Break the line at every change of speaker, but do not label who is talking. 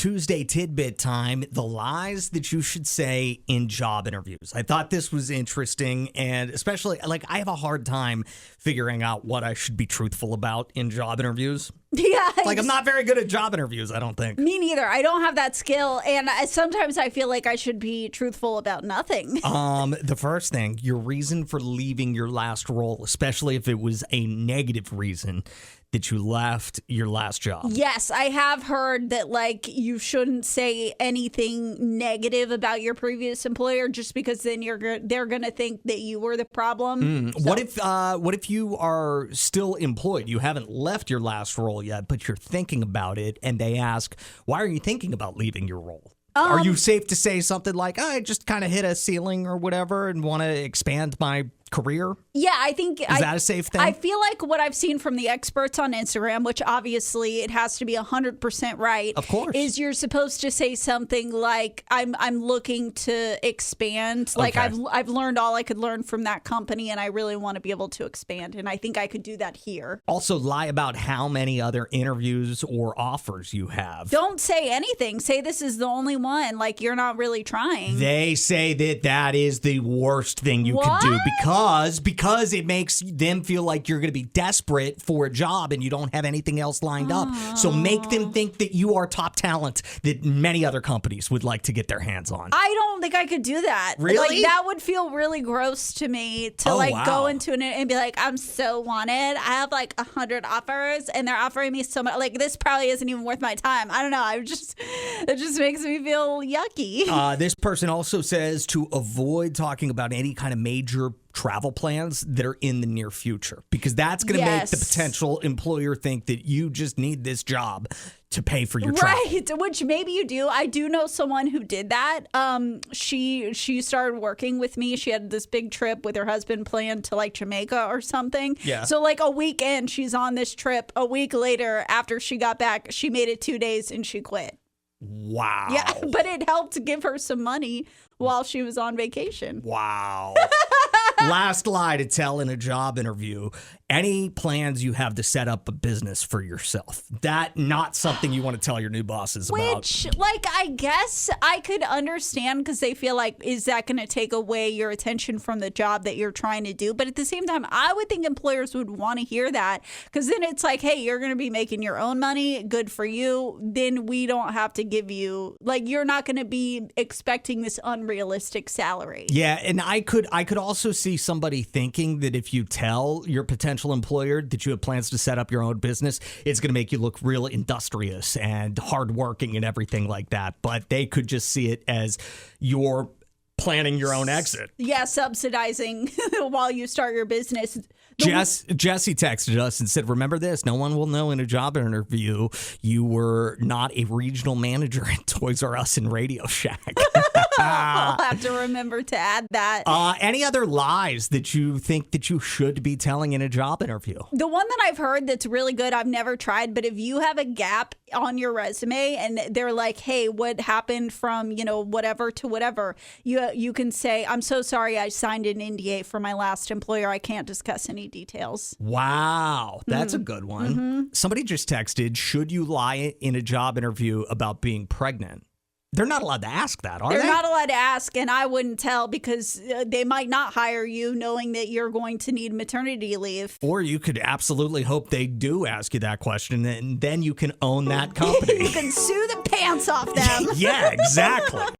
Tuesday Tidbit time, the lies that you should say in job interviews. I thought this was interesting, and especially, I have a hard time figuring out what I should be truthful about in job interviews.
Yeah.
I'm not very good at job interviews, I don't think.
Me neither. I don't have that skill, and sometimes I feel like I should be truthful about nothing.
The first thing, your reason for leaving your last role, especially if it was a negative reason that you left your last job.
Yes, I have heard that you shouldn't say anything negative about your previous employer just because then they're gonna think that you were the problem. So.
What if you are still employed? You haven't left your last role yet, but you're thinking about it, and they ask, "Why are you thinking about leaving your role?" Are you safe to say something like, I just kind of hit a ceiling or whatever and want to expand my career?
Yeah, I think...
Is that a safe thing?
I feel like what I've seen from the experts on Instagram, which obviously it has to be 100% right.
Of course.
Is you're supposed to say something like, I'm looking to expand. Like,
Okay.
I've learned all I could learn from that company, and I really want to be able to expand. And I think I could do that here.
Also, lie about how many other interviews or offers you have.
Don't say anything. Say this is the only one. Like, you're not really trying.
They say that is the worst thing you could do because it makes them feel like you're going to be desperate for a job and you don't have anything else lined up. So make them think that you are top talent that many other companies would like to get their hands on.
I don't think I could do that.
Really?
That would feel really gross to me to go into it and be like, I'm so wanted. I have 100 offers and they're offering me so much. This probably isn't even worth my time. I don't know. It just makes me feel yucky.
This person also says to avoid talking about any kind of major travel plans that are in the near future, because that's going to make the potential employer think that you just need this job to pay for your travel.
Right, which maybe you do. I do know someone who did that. She started working with me. She had this big trip with her husband planned to Jamaica or something.
Yeah.
So a weekend she's on this trip. A week later, after she got back, she made it 2 days and she quit.
Wow.
Yeah, but it helped give her some money while she was on vacation.
Wow. Last lie to tell in a job interview: any plans you have to set up a business for yourself. That not something you want to tell your new bosses about.
Which, I guess I could understand, because they feel like, is that going to take away your attention from the job that you're trying to do? But at the same time, I would think employers would want to hear that, because then it's like, hey, you're going to be making your own money. Good for you. Then we don't have to give you, you're not going to be expecting this unrealistic salary.
Yeah, and I could also see somebody thinking that if you tell your potential employer that you have plans to set up your own business, it's going to make you look real industrious and hardworking and everything like that. But they could just see it as you're planning your own exit.
Yeah, subsidizing while you start your business.
Jesse texted us and said, remember this, no one will know in a job interview you were not a regional manager at Toys R Us and Radio Shack.
I'll have to remember to add that.
Any other lies that you think that you should be telling in a job interview?
The one that I've heard that's really good, I've never tried, but if you have a gap on your resume and they're like, hey, what happened from, whatever to whatever, you can say, I'm so sorry, I signed an NDA for my last employer. I can't discuss any details.
Wow, that's a good one. Mm-hmm. Somebody just texted, should you lie in a job interview about being pregnant? They're not allowed to ask that, are they?
They're not allowed to ask, and I wouldn't tell, because they might not hire you knowing that you're going to need maternity leave.
Or you could absolutely hope they do ask you that question, and then you can own that company.
You can sue the pants off them.
Yeah, exactly.